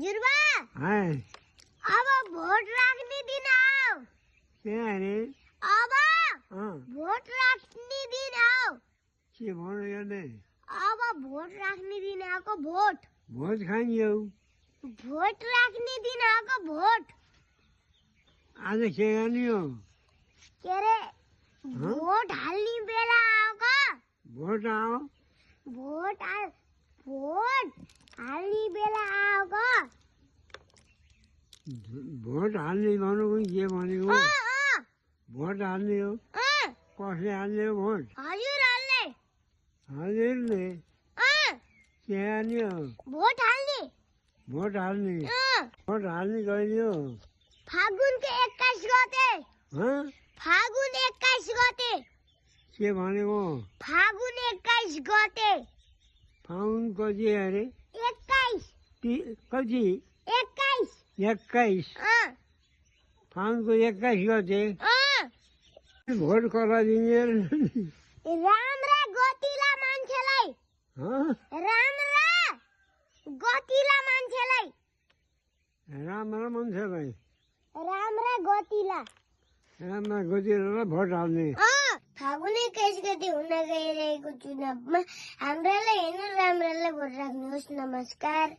जुर्बा हाँ अब भोट राख्ने दिन आओ क्या अरे अब हाँ भोट राख्ने दिन आओ के भन्नु गर्ने अब भोट राख्ने दिन आएको भोट भोज खाइयो भोट राख्ने दिन आएको भोट आज के गर्ने हो के अरे भोट हाल्ने बेला आएको भोट आओ भोट हाल्ने बेला आएको भोट हाल्ने भन्नु पनि के भनेको भोट हाल्ने हो कसले हाल्ने हो भोट हजुर हाल्ने हजुरले के हाल्ने हो भोट हाल्ने भोट हाल्ने भोट हाल्ने कहिले हो फागुनको 21 गते हाँ फागुन 21 गते के भनेको फागुन 21 गते फाउन कति अरे 21 कति 21 21 फाउनको 21 गते भोट कला दिने राम्रा गतिला मान्छेलाई राम्रा गतिला मान्छेलाई राम्रा मान्छेलाई राम्रा गतिला राम्रा गतिलाई भोट हाल्ने फागुन 21 गते हुन गइरहेको चुनावमा हाम्रालाई हेर्नु राम्रालाई भोट राख्नुहोस् नमस्कार।